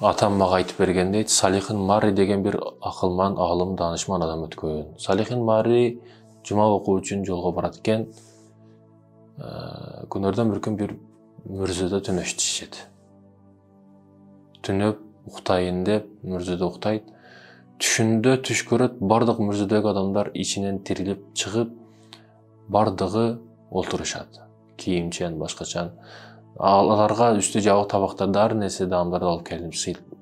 Атам мага айтып бергендей, Салихин Мари деген бир акылман, аалым, данышман адам өткөн. Салихин Мари жума окуу үчүн жолго барат экен. Күнөрдөн бир күн бир мүрзөдө түнөштү ишет. Түнөп уктайын деп мүрзөдө уктайт. Түшүндө түш көрөт, бардык мүрзөдөгү адамдар ичинен тирилип чыгып, бардыгы олтурушат. Кийимчен, башкачан. Аларга үстү жабык табактарда ар нерсе даамдарды алып келип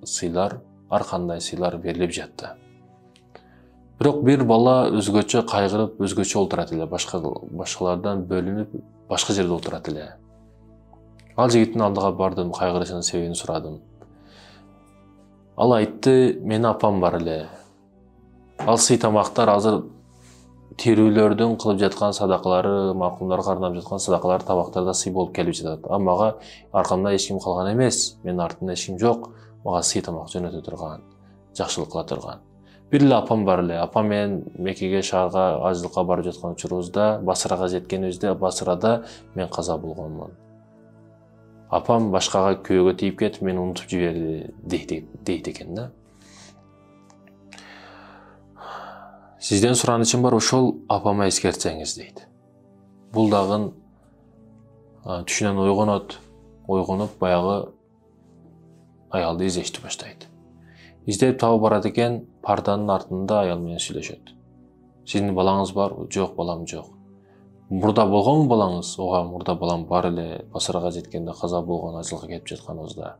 сыйлар, ар кандай сыйлар берилип жатты. Бирок бир бала өзгөчө кайгырып, өзгөчө олтурат эле, башкалардан бөлүнүп, башка жерде олтурат эле. Ал жигиттин алдыга бардым, кайгырышынын себебин сурадым. Ал айтты, менин апам бар эле. Ал сый тамактар азыр тирүүлөрдүн кылып жаткан садакалары, маркумдарга арнап жаткан садакалар табактарда сый болуп келип жатат. А мага аркамда эч ким калган эмес, менин артымда эч ким жок. Мага сый тамак жөнөтө турган, жакшылык кыла турган. Бир эле апам бар эле. Апам менен Меккеге, шаарга, ажылыкка барып жаткан учурубузда, Басрага жеткенибизде, Басрада мен каза болгонмун. Апам башкага күйөөгө тийип кетип, мени унутуп жиберди дейт экен да. Сизден суранычым бар, ошол апама эскертсеңиз дейт. Бул дагы түшүнөн ойгонуп, баягы аялды издешти баштайт. Издеп табып барат экен, парданын артында аял менен сүйлөшөт. Сиздин балаңыз барбы? Жок, балам жок. Мурда болгонбу балаңыз? Ооба, мурда балам бар эле, Басрага жеткенде каза болгон, ажылыкка кетип жатканыбызда.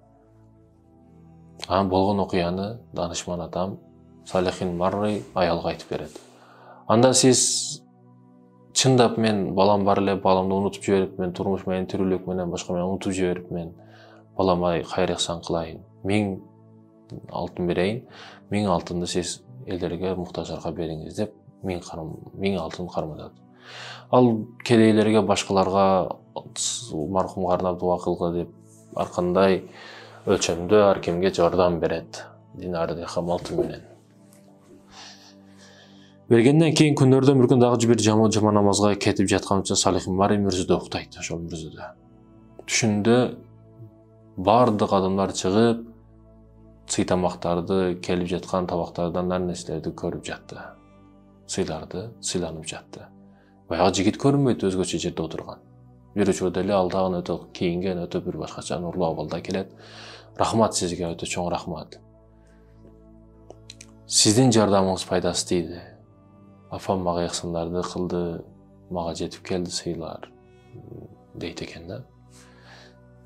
Болгон окуяны данышман атам Салихин Мари аялга айтып берет. Анда сиз чындап мен балам бар эле, баламды унутуп жиберип, мен турмуш менен, тирүүлүк менен, башка менен унутуп жиберип, мен балама кайыр ыхсан кылайын. 1000 алтын берейин, 1000 алтынды сиз элдерге, муктаждарга бериңиз деп 1000 алтын карматат. Ал кедейлерге, башкаларга, маркумга арнап дуа кылгы деп ар кандай өлчөмдө ар кимге жардам берет. Динар, дирхам, алтын менен. Бергенден кийин күндөрдөн бир күн дагы бир жама намазга кетип жаткан үчүн Салихин Мари мүрзөдө уктайт, ошол мүрзөдө. Түшүндө бардык адамдар чыгып, сый тамактарды, келип жаткан табактардан ар нерселерди көрүп жатты. Сыйларды сыйланып жатты. Баягы жигит көрүнбөйт, өзгөчө жерде отурган. Бир учурда эле алдагы өтө кийинген, өтө бир башкача нурлуу абалда келет. Рахмат сизге, өтө чоң рахмат. Сиздин жардамыңыз пайдасы тийди. Апам мага ыхсандарды кылды, мага жетип келди сыйлар, дейт экен да.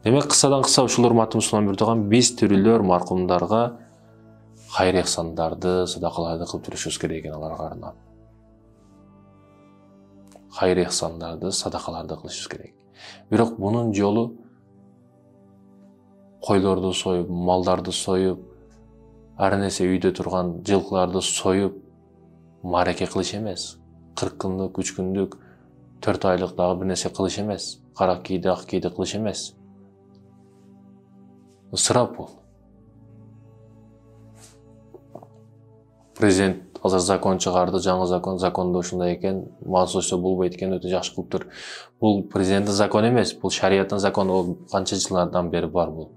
Демек, кысадан кыса ушул урматтуу мусулман бирдиган, биз тирүүлөр маркумдарга кайыр ыхсандарды, садакаларды кылып жүрүшүбүз керек экен, аларга арнап. Кайыр ыхсандарды, садакаларды кылышыбыз керек. Бирок бунун жолу койлорду союп, малдарды союп, ар нерсе үйдө турган жылкыларды союп, мареке кылыш эмес. 40 күндүк, 3 күндүк, 4 айлык дагы бир нерсе кылыш эмес. Кара кийди, ак кийди кылыш эмес. Ысырап бул. Президент азыр закон чыгарды, жаңы закондо ушундай экен, мазусу болбойт экен, өтө жакшы кылыптыр. Бул президенттин закону эмес, бул шарияттын закону, ол канча жылдардан бери бар бул.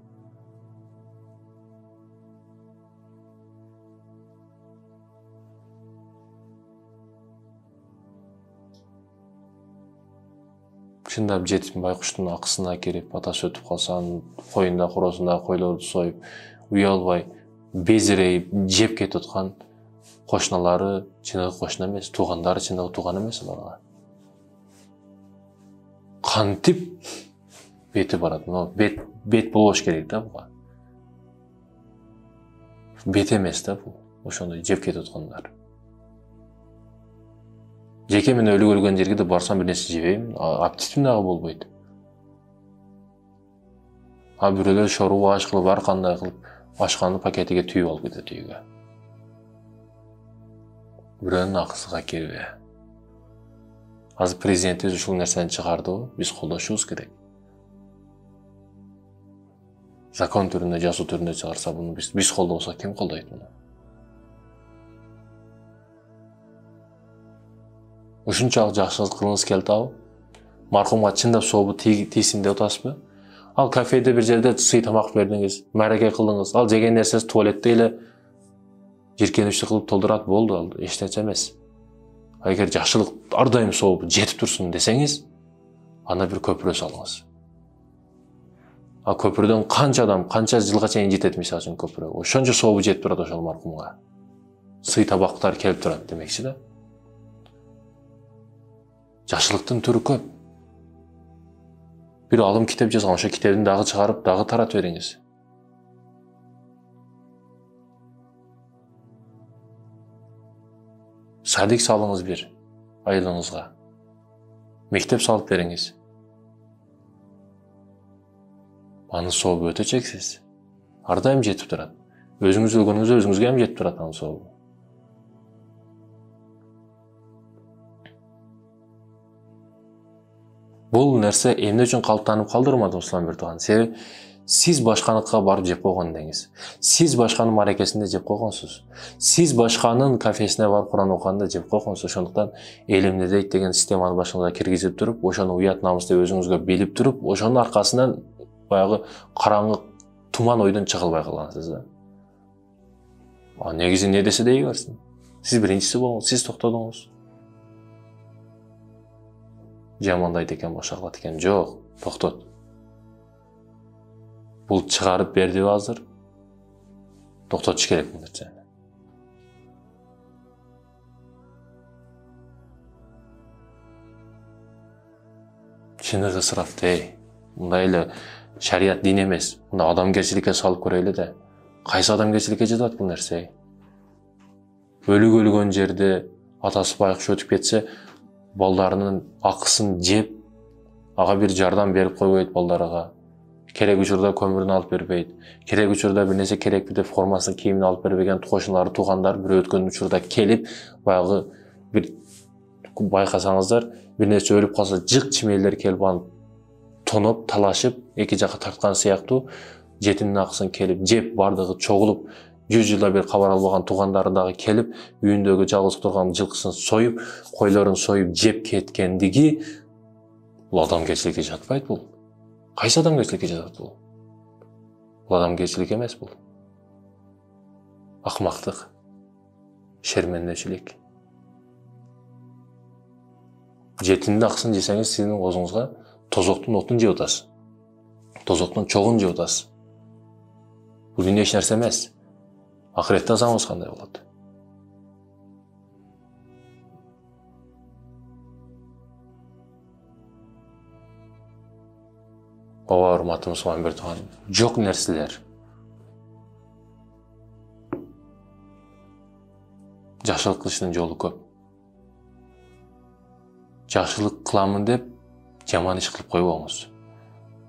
Чындап жетим байкуштун акысына кирип, атасы өтүп калсан, коюнда, коросунда койлорду союп, уялбай, безирейип, жеп кетип аткан кошуналары чындыгы кошуна эмес, туугандары чындыгы тууган эмес аларга. Кантип бети барат, бет болбош керек да буга. Бет эмес да бул, ошондой жеп кетип аткандар. Жеке мен өлү өлгөн жерге да барсам бир нерсе жебейм, аппетитим дагы болбойт. Бирөөлөр шоруп аш кылып, ар кандай кылып, ашканды пакетиге түйүп алып кетет үйгө. Бирөөнүн акысыга кирбе. Азыр президентибиз ушул нерсени чыгардыбы, биз колдошубуз керек. Закон түрүндө, жазуу түрүндө чыгарса буну биз колдобосок, ким колдойт муну? Ушунчалык жакшылык кылгыңыз келип атабы? Маркумга чындап сообу тийсин деп атасызбы? Ал кафеде бір жерде сый тамақ бердіңіз, мәреке қылдыңыз. Ал жеген нәрсесі туалетте эле жиркенішті қылып толдырат болды, ал эчнерсе эмес. Эгер жакшылык ар дайым соолуп жетип турсун десеңиз, ана бир көпүрө салыңыз. А көпүрөдөн канча адам, канча жылга чейин жетет мисалы үчүн көпүрө. Ошончо соолуп жетип турат ошол маркумга. Сый табактар келип турат демекчи да. Жакшылыктын түрү көп. Bir алым китеп жазган, ошо китебин дагы чыгарып, дагы таратып бериңиз. Садик салыңыз бир айылыңызга. Мектеп салып бериңиз. Анын сообу өтө чексиз. Ар дайым жетип турат. Өзүңүз өлгөнүңүздө өзүңүзгө ham жетип турат анын сообу. Бул нерсе эмне үчүн калыптанып калдырмады Руслан Бертуган? Себеби сиз башканыкка барып жеп койгон деңиз. Сиз башканын маракесинде жеп койгонсуз. Сиз башканын кафесине барып Куран окуганда жеп койгонсуз. Ошондуктан эл эмне дейт деген системаны башыңызга киргизип туруп, ошону уят намыс деп өзүңүзгө билип туруп, ошонун аркасынан баягы караңгы туман ойдон чыга албай калгансыз да. А негизи не десе дей берсин. Сиз биринчиси болуңуз, сиз токтодуңуз. Жамандайт экен, башка кылат экен. Жок, токтот. Бул чыгарып бердиби азыр? Токтотуш керек бул нерсени. Чыныгы ысырап дей. Мындай эле шарият дин эмес. Мында адамгерчиликке салып көрөйлү да. Кайсы адамгерчиликке жатат бул нерсе? Өлүгөн жерде атасы байкуш өтүп кетсе, балдарынын акысын жеп, ага бир жардам берип койбойт балдарга. Керек учурда көмүрүн алып бербейт. Керек учурда бир нерсе керекпи деп формасын, кийимин алып бербеген кошуналары, туугандар бир өткөн учурда келип, баягы бир байкасаңыздар, бир нерсе өлүп калса, жык чимейлер келип аны тоноп, талашып, эки жакка тарткан сыяктуу, жетимдин акысын келип жеп, бардыгы чогулуп, 100 жылда бир кабар албаган туугандары дагы келип, үйүндөгү жалгыз турган жылкысын союп, койлорун союп жеп кеткендиги бул адамгерчиликке жатпайт бул. Кайсы адамгерчиликке жатат бул? Бул адамгерчилик эмес бул. Акмактык, шермендечилик. Жетимдин акысын жесеңиз, сиздин оозуңузга тозоктун отун жеп атасыз. Тозоктун чогун жеп атасыз. Бул дүйнө эч нерсе эмес. Ахиретте азабыңыз кандай болот? Ооба, урматтуу Руслан Бертуган, жок нерселер. Жакшылык кылыштын жолу көп. Жакшылык кыламын деп жаман иш кылып койбоңуз.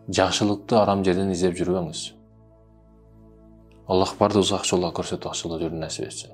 Жакшылыкты арам жерден издеп жүрбөңүз. Аллах бардыгыбызга ак жолдо көрсөтүп, ак жолдо жүрүүнү насип этсин.